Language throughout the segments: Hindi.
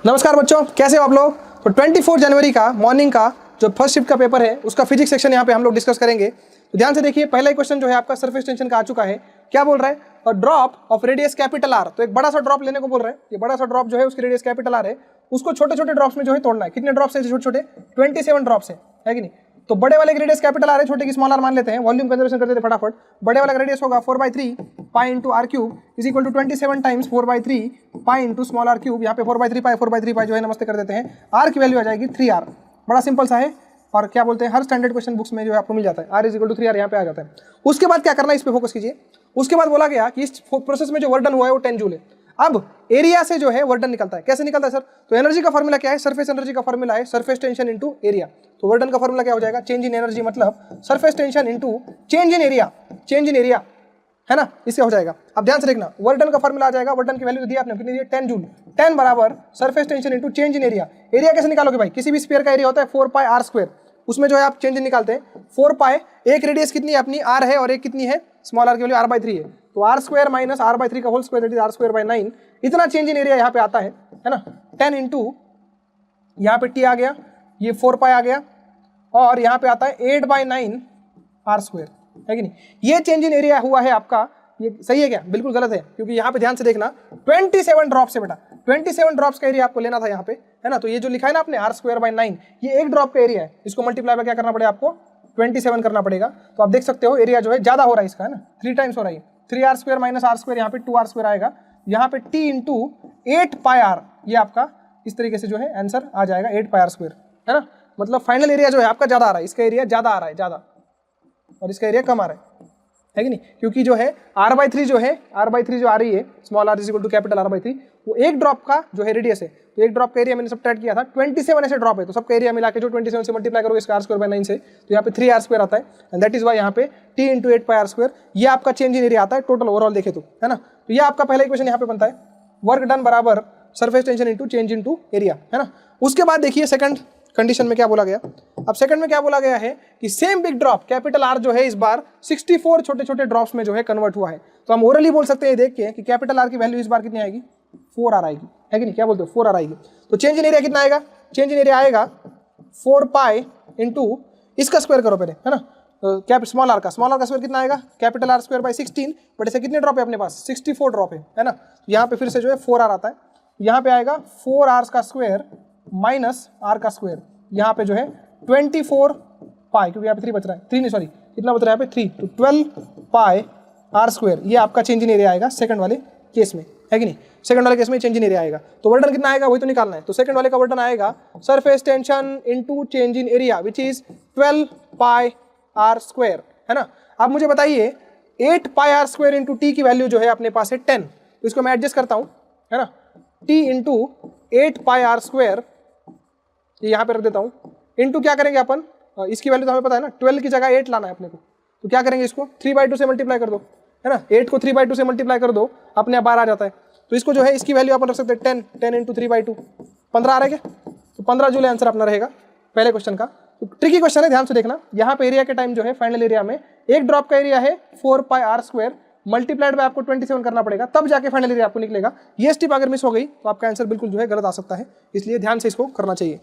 नमस्कार बच्चों, कैसे हो आप लोग। तो 24 जनवरी का मॉर्निंग का जो फर्स्ट शिफ्ट का पेपर है उसका फिजिक्स सेक्शन यहाँ पे हम लोग डिस्कस करेंगे। तो ध्यान से देखिए, पहला ही क्वेश्चन जो है आपका सरफेस टेंशन का आ चुका है। क्या बोल रहा है? A drop of radius capital R. तो एक बड़ा सा ड्रॉप लेने को बोल रहे हैं। ये बड़ा सा ड्रॉप जो है उसकी रेडियस कैपिटल आर है, उसको छोटे छोटे ड्रॉप्स में जो है तोड़ना है। कितने ड्रॉप्स है छोटे छोटे? 27 ड्रॉप्स है कि नहीं। तो बड़े वाले की रेडियस कैपिटल आर है, छोटे की स्मॉल आर मान लेते हैं। वॉल्यूम कंजर्वेशन कर देते हैं फटाफट। बड़े वाला का रेडियस होगा 4/3 pi into r cube is equal to 27 times 4/3 pi into small r cube. यहाँ पे 4/3 पाई जो है नमस्ते कर देते हैं। आर की वैल्यू आ जाएगी 3r। बड़ा सिंपल सा है और क्या बोलते हैं, हर स्टैंडर्ड क्वेश्चन बुक्स में जो है आपको मिल जाता है। r is equal to 3r यहाँ पे आ जाता है। उसके बाद क्या करना है, इस पे फोकस कीजिए। उसके बाद बोला गया कि इस प्रोसेस में जो वर्क डन हुआ है वो 10 जूल है। अब एरिया से जो है वर्क डन निकलता है। कैसे निकलता है सर? तो एनर्जी का फॉर्मूला क्या है? सरफेस एनर्जी का फॉर्मूला है सरफेस टेंशन इनटू एरिया। तो वर्क डन का फॉर्मूला क्या हो जाएगा? चेंज इन एनर्जी मतलब surface tension into change in area. Change in area है ना, इससे हो जाएगा। अब ध्यान से देखना, वर्क डन का फॉर्मूला आ जाएगा। वर्क डन की वैल्यू दी आपने, कितनी दी? 10 जूल। 10 बराबर surface tension into change in area. Area कैसे निकालोगे भाई? किसी भी स्फीयर का एरिया होता है 4 पाई आर स्क्वायर, उसमें जो है आप चेंज निकालते हैं 4 पाई। एक रेडियस कितनी है अपनी? r है, और एक कितनी है? स्मॉल r की वैल्यू r/3 है। तो r स्क्वायर माइनस r/3 का whole square that is r square by 9। इतना चेंज इन एरिया यहाँ पे आता है ना। 10 इंटू यहाँ पे t आ गया, ये 4 पाई आ गया, और यहाँ पे आता है 8/9 r स्क्वायर, है कि नहीं। ये चेंज इन एरिया हुआ है आपका। ये सही है क्या? बिल्कुल गलत है, क्योंकि यहाँ पे ध्यान से देखना 27 ड्रॉप्स है बेटा। 27 ड्रॉप्स का एरिया आपको लेना था यहाँ पे, है ना। तो ये जो लिखा है ना आपने r²/9, ये एक ड्रॉप का एरिया है। इसको मल्टीप्लाई बाय क्या करना पड़ेगा आपको? 27 करना पड़ेगा। तो आप देख सकते हो एरिया जो है ज्यादा हो रहा है इसका, है ना। 3 टाइम्स हो रहा है। 3r² माइनस r², यहाँ पे 2r² आएगा। यहाँ पे t इंटू 8 पाई r, ये आपका इस तरीके से जो है आंसर आ जाएगा 8 पाई r², है ना। मतलब फाइनल एरिया जो है आपका ज्यादा आ रहा है। इसका एरिया ज्यादा आ रहा है, ज्यादा, और इसका एरिया कम आ रहा है कि नहीं। क्योंकि जो है r/3 जो है, r/3 जो आ रही है, small r is equal to capital r/3, वो एक ड्रॉप का जो है रेडियस है। तो एक ड्रॉप का एरिया मैंने सब्ट्रैक्ट किया था, 27 ऐसे ड्रॉप है। तो सबका एरिया मिला के जो 27 से मल्टीप्लाई करोगे इसका r²/9 से, तो यहाँ पे 3r² आता है। एंड दैट इज वाई यहाँ पे t इंटू 8 पाई r², ये आपका चेंज इन एरिया आता है टोटल ओवरऑल देखे तो, है ना। तो ये आपका पहला इक्वेशन यहाँ पे बनता है, वर्क डन बराबर surface tension into change into area, है ना। उसके बाद देखिए सेकंड कंडीशन में क्या बोला गया। अब सेकंड में क्या बोला गया है कि same big drop capital R जो है इस बार 64 छोटे छोटे ड्रॉप्स में जो है कन्वर्ट हुआ है। तो हम ओरली बोल सकते हैं देख के कि कैपिटल आर की वैल्यू इस बार कितनी आएगी? 4r आएगी, है कि नहीं। क्या बोलते हो? 4r आएगी। तो चेंज इन एरिया कितना आएगा? चेंज इन एरिया आएगा 4 पाई इंटू इसका स्क्वायर करो पहले, है ना। क्या स्मॉल आर का स्क्वायर कितना आएगा? Capital r² by 16। बट ऐसे कितने ड्रॉप है अपने पास? 64 ड्रॉप है ना। यहाँ पे फिर से जो है 4r आता है। यहाँ पे आएगा 4r का स्क्वायर माइनस r का स्क्वायर। यहाँ पे जो है 24 पाई, क्योंकि यहाँ पे 3 बच रहा है, 3 नहीं सॉरी, कितना बच रहा है यहाँ पे 3, तो 12 पाई r²। ये आपका चेंज इन एरिया आएगा सेकंड वाले केस में, है कि नहीं। सेकंड वाले केस में चेंज इन एरिया आएगा। तो वर्क डन कितना आएगा वही तो निकालना है। तो सेकंड वाले का वर्क डन आएगा surface tension into change in area which is 12 pi r², है ना। अब मुझे बताइए 8 पाई r² इंटू टी की वैल्यू जो है अपने पास है 10। तो इसको मैं एडजस्ट करता हूँ, है ना। t इंटू 8 पाई r², ये यहाँ पे रख देता हूँ, इंटू क्या करेंगे अपन, इसकी वैल्यू तो हमें पता है ना, 12 की जगह 8 लाना है अपने को। तो क्या करेंगे, इसको 3/2 से मल्टीप्लाई कर दो, है ना। 8 को 3/2 से मल्टीप्लाई कर दो, अपने आप 12 आ जाता है। तो इसको जो है इसकी वैल्यू अपन रख सकते हैं 10 इंटू 3/2, 15 आ रहा है क्या? तो 15 जूल आंसर अपना रहेगा पहले क्वेश्चन का। तो ट्रिकी क्वेश्चन है, ध्यान से देखना। यहाँ पे एरिया के टाइम जो है फाइनल एरिया में एक ड्रॉप का एरिया है 4 पाई r² मल्टीप्लाइड बाय आपको 27 करना पड़ेगा, तब जाके फाइनल एरिया आपको निकलेगा। ये स्टेप अगर मिस हो गई तो आपका आंसर बिल्कुल जो है गलत आ सकता है, इसलिए ध्यान से इसको करना चाहिए।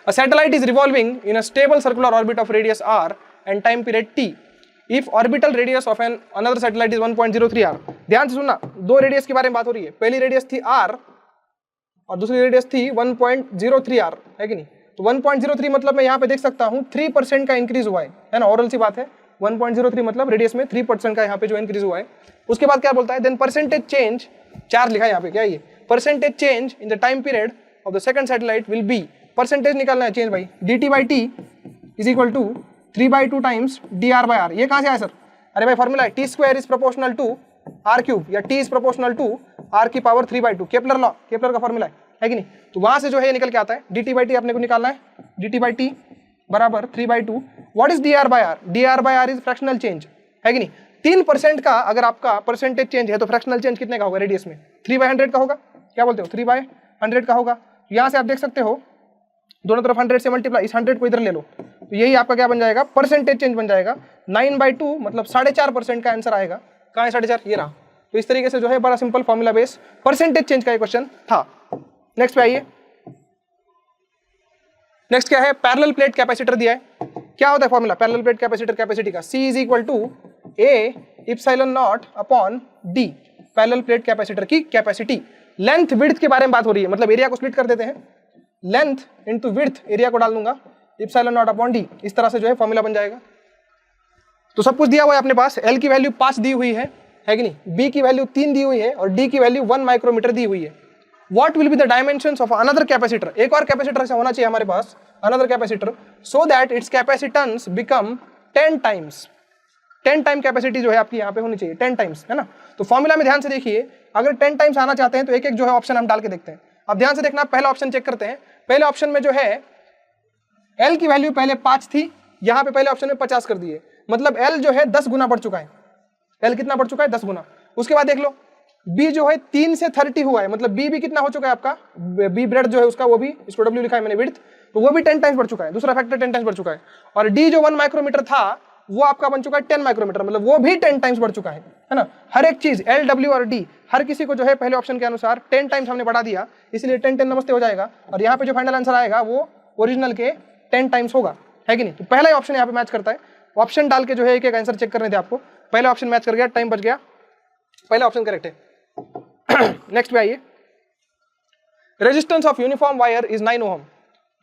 A satellite is revolving in a stable circular orbit of radius r and time period t if orbital radius of another satellite is 1.03 r। ध्यान से सुनना, दो रेडियस के बारे में बात हो रही है। पहली रेडियस थी r और दूसरी रेडियस थी 1.03 r, है कि नहीं। तो 1.03 मतलब मैं यहाँ पे देख सकता हूँ 3% का इंक्रीज हुआ है ना। ओरल सी बात है, 1.03 मतलब रेडियस में 3% का यहाँ पे जो इंक्रीज हुआ है। उसके बाद क्या बोलता है, देन परसेंटेज चेंज, चार्ज लिखा है यहाँ पे, क्या ये percentage change in the time period of the second satellite will be, percentage निकालना है चेंज भाई, dt/t is equal to 3/2 times dr/r। ये कहाँ से आया सर? अरे भाई फॉर्मूला है t² is proportional to r³ या t is proportional to r⁻³ 3/2, Kepler law, Kepler का फॉर्मूला है कि नहीं। तो वहां से जो है ये निकल के आता है dt/t अपने को निकालना है, dt/t बराबर 3/2। What is dr/r? dr/r is fractional change, है कि नहीं। 3% का अगर आपका परसेंटेज चेंज है तो फ्रैक्शनल चेंज कितने का होगा रेडियस में? 3/100 का होगा। क्या बोलते हो? 3/100 का होगा। यहाँ से आप देख सकते हो दोनों तरफ 100 से मल्टीप्लाई, इस 100 को इधर ले लो, तो यही आपका क्या बन जाएगा? परसेंटेज चेंज बन जाएगा। 9/2 मतलब 4.5% का आंसर आएगा। कहाँ है 4.5? ये रहा। तो इस तरीके से जो है बड़ा simple formula base percentage change का क्वेश्चन था। नेक्स्ट पे आइए। नेक्स्ट क्या है, पैरेलल प्लेट कैपेसिटर दिया है। क्या होता है formula parallel plate capacitor capacity का, C is equal to A epsilon not upon D, parallel plate capacitor की कैपेसिटी। लेंथ विड्थ के बारे में बात हो रही है, मतलब एरिया को स्प्लिट कर देते हैं, लेंथ इंटू विड्थ, एरिया को डाल दूंगा इप्सिलॉन नॉट अपॉन D, इस तरह से जो है फॉर्मूला बन जाएगा। तो सब कुछ दिया हुआ है अपने पास, L की वैल्यू 5 दी हुई है कि नहीं, B की वैल्यू 3 दी हुई है और D की वैल्यू 1 माइक्रोमीटर दी हुई है। What will be the dimensions of another capacitor? एक और कैपेसिटर ऐसा होना चाहिए हमारे पास, another capacitor, so that its capacitance become 10 times। 10 time capacity जो है आपकी यहाँ पे होनी चाहिए, 10 टाइम्स, है ना। तो फॉर्मूला में ध्यान से देखिए, अगर 10 टाइम्स आना चाहते हैं तो एक एक जो है ऑप्शन हम डाल के देखते हैं। अब ध्यान से देखना, पहला ऑप्शन चेक करते हैं। पहले ऑप्शन में जो है L की वैल्यू पहले 5 थी, यहाँ पे पहले ऑप्शन में 50 कर दिए, मतलब L जो है 10 गुना बढ़ चुका है। L कितना बढ़ चुका है, 10 गुना। उसके बाद देख लो B जो है 3 से 30 हुआ है, मतलब B भी कितना हो चुका है आपका, B ब्रेड जो है उसका, वो भी, इसको W लिखा है मैंने विड्थ, तो वो भी 10 टाइम्स बढ़ चुका है, दूसरा फैक्टर 10 टाइम्स बढ़ चुका है। और D जो 1 माइक्रोमीटर था वो आपका बन चुका है 10 माइक्रोमीटर, मतलब वो भी 10 टाइम्स बढ़ चुका है ना। हर एक चीज L, W और D हर किसी को जो है पहले ऑप्शन के अनुसार 10 टाइम्स हमने बढ़ा दिया, इसलिए 10 नमस्ते हो जाएगा, और यहाँ पे जो फाइनल आंसर आएगा वो ओरिजिनल के 10 टाइम्स होगा, है कि नहीं। तो पहला ऑप्शन यहाँ पे मैच करता है। ऑप्शन डाल के जो है एक एक आंसर चेक करने थे आपको। पहला ऑप्शन मैच कर गया, टाइम बच गया, पहला ऑप्शन करेक्ट है। नेक्स्ट पे आइए। Resistance of uniform wire is 9 ओम।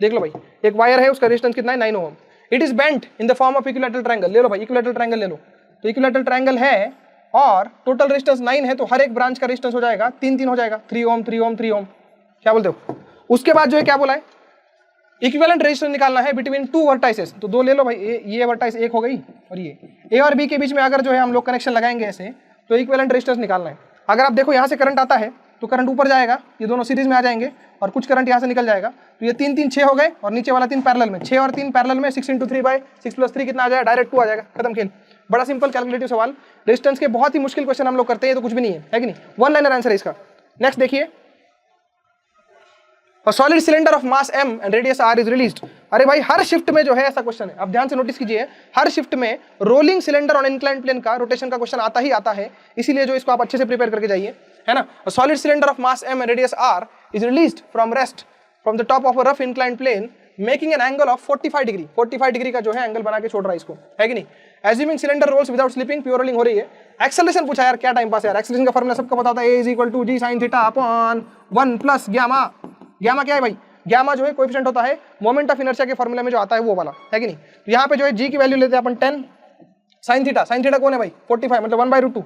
देख लो भाई, एक वायर है, उसका रेजिस्टेंस कितना है, 9 ohm. It is bent in the form of equilateral triangle. ले लो भाई, इक्विलैटरल ट्रायंगल ले लो। तो इक्विलैटरल ट्रायंगल है और टोटल रेजिस्टेंस 9 है, तो हर एक ब्रांच का रेजिस्टेंस हो जाएगा 3 हो जाएगा, 3 ओम 3 ओम 3 ओम। क्या बोलते हो। उसके बाद जो है क्या बोला है, इक्विवेलेंट रेजिस्टेंस निकालना है बिटवीन 2 वर्टाइसेस। तो 2 ले लो भाई, ये वर्टाइस एक हो गई और ये A और B के बीच में अगर जो है हम लोग कनेक्शन लगाएंगे ऐसे, तो इक्विवेलेंट रेजिस्टेंस निकालना है। अगर आप देखो यहाँ से करंट आता है तो करंट ऊपर जाएगा, ये दोनों सीरीज में आ जाएंगे, और कुछ करंट यहाँ से निकल जाएगा, तो ये 3 6 हो गए, और नीचे वाला 3 पैरेलल में, 6 और 3 पैरेलल में, 6 × 3 बाय 6 + 3 कितना आ जाएगा, डायरेक्ट 2 आ जाएगा, खत्म खेल। बड़ा सिंपल कैलकुलेटिव सवाल। रेजिस्टेंस के बहुत ही मुश्किल क्वेश्चन हम लोग करते हैं, तो कुछ भी नहीं है कि नहीं, 1 लाइनर आंसर है इसका। नेक्स्ट देखिए, A solid cylinder of mass m and radius r is released। अरे भाई हर शिफ्ट में जो है ऐसा क्वेश्चन है, अब ध्यान से नोटिस कीजिए, हर शिफ्ट में rolling cylinder on inclined plane का रोटेशन का क्वेश्चन आता ही आता है, इसीलिए जो इसको आप अच्छे से प्रिपेयर करके जाइए, है ना। A solid cylinder of mass m and radius r is released from rest from the top of a rough inclined plane making an angle of 45 degree. 45 degree का जो है एंगल बना के छोड़ रहा है इसको, है कि नहीं। Assuming cylinder rolls without slipping, pure rolling हो रही है। एक्सेलरेशन पूछा यार, क्या टाइम पास है यार। एक्सेलरेशन का फॉर्मूला सबको पता होता है, A = G sin θ upon 1 + gamma. Gamma क्या है भाई, गामा जो है कोएफिशिएंट होता है मोमेंट ऑफ इनर्शिया के फॉर्मूले में जो आता है वो वाला, है कि नहीं। तो यहाँ पे जो है G की वैल्यू लेते हैं अपन 10 sin θ। sin θ कौन है भाई, 45, मतलब 1/√2,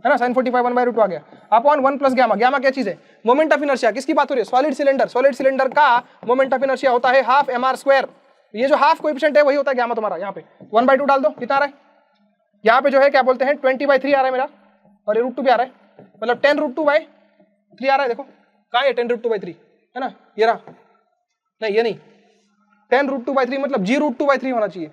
है ना। sin 45 1/√2 आ गया, अपॉन 1 + गामा। गामा क्या चीज है, मोमेंट ऑफ इनर्शिया। किसकी बात हो रही है, सॉलिड सिलेंडर। सॉलिड सिलेंडर का मोमेंट ऑफ इनर्शिया होता है हाफ mr²। ये जो हाफ कोएफिशिएंट है वही होता है गामा तुम्हारा। यहाँ पे 1/2 डाल दो, कितना आ रहा है, यहाँ पे जो है क्या बोलते हैं 20/3 आ रहा है मेरा, और ये √2 भी आ रहा है, मतलब 10√2/3 आ रहा है। देखो कहाँ है 10√2/3, है ना, ये रहा, नहीं ये नहीं, 10√2/3 मतलब G√2/3 होना चाहिए,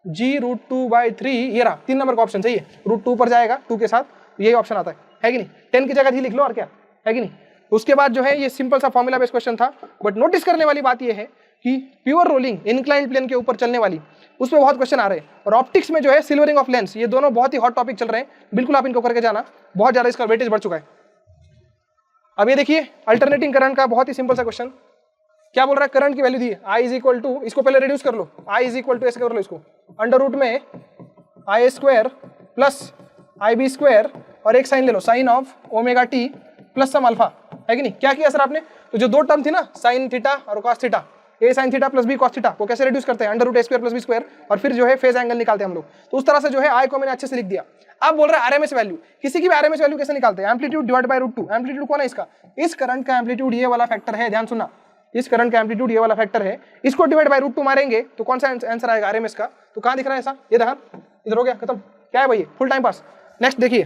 G√2/3, ये रहा 3 नंबर का ऑप्शन सही है। √2 पर जाएगा 2 के साथ, यही ऑप्शन आता है कि नहीं। 10 की जगह G लिख लो और क्या, है कि नहीं। उसके बाद जो है ये सिंपल सा फॉर्मूला बेस्ड क्वेश्चन था, बट नोटिस करने वाली बात ये है कि प्योर रोलिंग इंक्लाइंड प्लेन के ऊपर चलने वाली, उस पर बहुत क्वेश्चन आ रहे हैं। और ऑप्टिक्स में जो है सिल्वरिंग ऑफ लेंस, ये दोनों बहुत ही हॉट टॉपिक चल रहे हैं, बिल्कुल आप इनको करके जाना, बहुत ज्यादा इसका वेटेज बढ़ चुका है। अब ये देखिए अल्टरनेटिंग करंट का बहुत ही सिंपल सा क्वेश्चन, क्या बोल रहा है, करंट की वैल्यू दी है I = इसको पहले रिड्यूस कर लो, I = ऐसे कर लो इसको, √ में I² + IB² और एक साइन ले लो, sine of ω/t + some alpha, है कि नहीं। क्या किया सर आपने, तो जो दो टर्म थी ना sin θ और cos θ, A sin θ + B cos θ को कैसे रिड्यूस करते हैं, √A² + B², और फिर जो है फेज एंगल निकालते हैं हम लोग। तो उस तरह से जो है I को मैंने अच्छे से लिख दिया। अब बोल रहा है RMS वैल्यू, किसी की भी RMS वैल्यू कैसे निकालते हैं, एम्पलीट्यूड डिवाइड बाय √2। एम्पलीट्यूड कौन है इसका, इस करंट का एम्पलीट्यूड ये वाला फैक्टर है, ध्यान सुनना, इस करंट का एम्पलीट्यूड ये वाला फैक्टर है, इसको डिवाइड बाय √2 मारेंगे तो कौन सा आंसर आएगा RMS का। तो कहां दिख रहा है ऐसा, ये देखा, इधर हो गया खत्म। क्या है भाई, फुल टाइम पास। नेक्स्ट देखिए,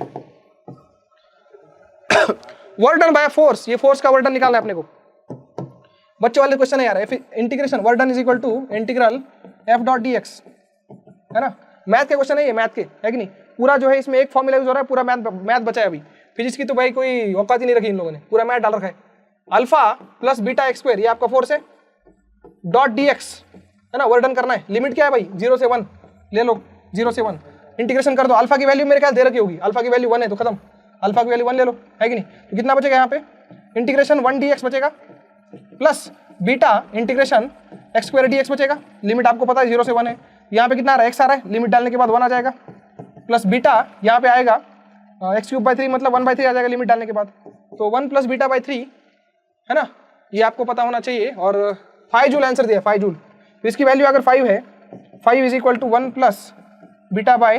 वर्क डन बाय फोर्स, ये फोर्स का वर्क डन निकालना है अपने को, बच्चों वाले क्वेश्चन है यार। Integration work done = integral f.dx, है ना, मैथ के क्वेश्चन है ये, मैथ के, है कि नहीं। पूरा जो है इसमें एक फॉर्मूला यूज हो रहा है, पूरा मैथ बचा है अभी। फिजिक्स की तो भाई कोई औकात ही नहीं रखी इन लोगों ने, पूरा मैथ डाल रखा है। अल्फा + βx², ये आपका फोर्स है, .dx, है ना, वर्क डन करना है। लिमिट क्या है भाई, 0 से 1 ले लो, 0 से 1 इंटीग्रेशन कर दो। अल्फा की वैल्यू मेरे ख्याल दे रखी होगी, अल्फा की वैल्यू 1 है तो खत्म। अल्फा की वैल्यू 1 ले लो, है कि नहीं। तो कितना बचेगा यहाँ पे, इंटीग्रेशन 1 dx बचेगा plus beta integration x square D x बचेगा। लिमिट आपको पता है 0 से 1 है, यहाँ पे कितना आ रहा है, x आ रहा है, लिमिट डालने के बाद 1 आ जाएगा, प्लस बीटा यहाँ पे आएगा एक्स क्यूब बाई 3 मतलब 1/3 आ जाएगा लिमिट डालने के बाद। तो 1 प्लस बीटा बाई 3 है ना, ये आपको पता होना चाहिए। और 5 जूल आंसर दिया, 5 जूल। तो इसकी वैल्यू अगर 5 है, 5 is equal to 1 plus beta by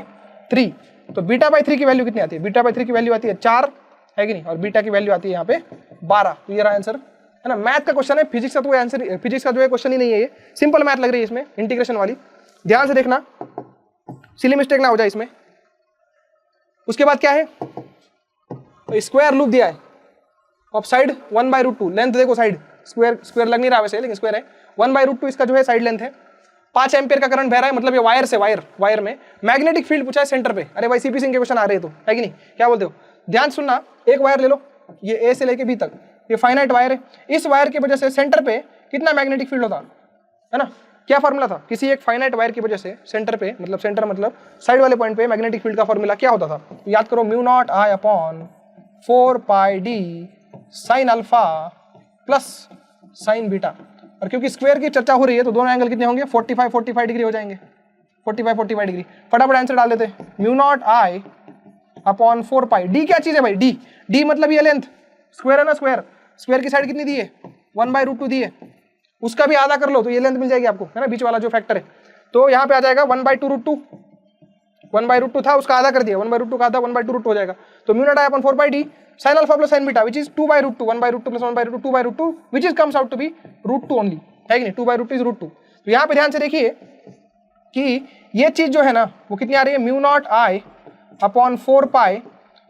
3। तो बीटा बाई 3 की वैल्यू कितनी आती है, बीटा बाई 3 की वैल्यू आती है 4, है कि नहीं, और बीटा की वैल्यू आती है यहाँ पे 12। तो ये रहा आंसर, है ना। मैथ का क्वेश्चन है, फिजिक्स का तो आंसर, फिजिक्स का जो है क्वेश्चन ही नहीं है, ये सिंपल मैथ लग रही है इसमें, इंटीग्रेशन वाली। ध्यान से देखना, सिली मिस्टेक ना हो जाए इसमें। उसके बाद क्या है, तो स्क्वायर लूप दिया है, ऑफ साइड 1/√2, लेंथ देखो साइड, स्क्वायर लग नहीं रहा वैसे, लेकिन स्क्वायर है, 1/√2 इसका जो है साइड लेंथ है। 5 एम्पियर का करंट बह रहा है, मतलब ये वायर से वायर में मैग्नेटिक फील्ड पूछा है सेंटर पे। अरे भाई सीपी सिंह के क्वेश्चन आ रहे हैं तो, है कि नहीं, क्या बोलते हो। ध्यान सुनना, एक वायर ले लो, ये ए से लेके बी तक, ये फाइनाइट वायर है। इस वायर की वजह से सेंटर पे कितना मैग्नेटिक फील्ड होता है ना, क्या फॉर्मूला था, किसी एक फाइनाइट वायर की वजह से सेंटर पे, मतलब सेंटर मतलब साइड वाले पॉइंट पे मैग्नेटिक फील्ड का फॉर्मूला क्या होता था, तो याद करो, μ0 I upon 4πd sine alpha plus sign beta. और क्योंकि स्क्वायर की चर्चा हो रही है तो दोनों एंगल कितने होंगे, 45 डिग्री हो जाएंगे, 45 डिग्री। फटाफट आंसर डाल देते हैं, μ0 I अपॉन 4π। डी क्या चीज है भाई, डी मतलब ये लेंथ, स्क्वायर है ना, स्क्वायर की साइड कितनी दी है, 1/√2 दी है, उसका भी आधा कर लो तो ये लेंथ मिल जाएगी आपको, है ना, बीच वाला जो फैक्टर है। तो यहाँ पे आ जाएगा 1/2√2, 1/√2 था, उसका आधा कर दिया, 1/√2 का आधा 1/2√2 हो जाएगा। तो μ0 I upon 4πd sin alpha plus sin beta which is 2/√2, 1/√2 plus 1/√2 2/√2 which is comes out to be √2 only, है कि नहीं, 2/√2 इज √2। तो यहाँ पे ध्यान से देखिए कि ये चीज जो है ना वो कितनी आ रही है, μ0 I अपॉन 4π,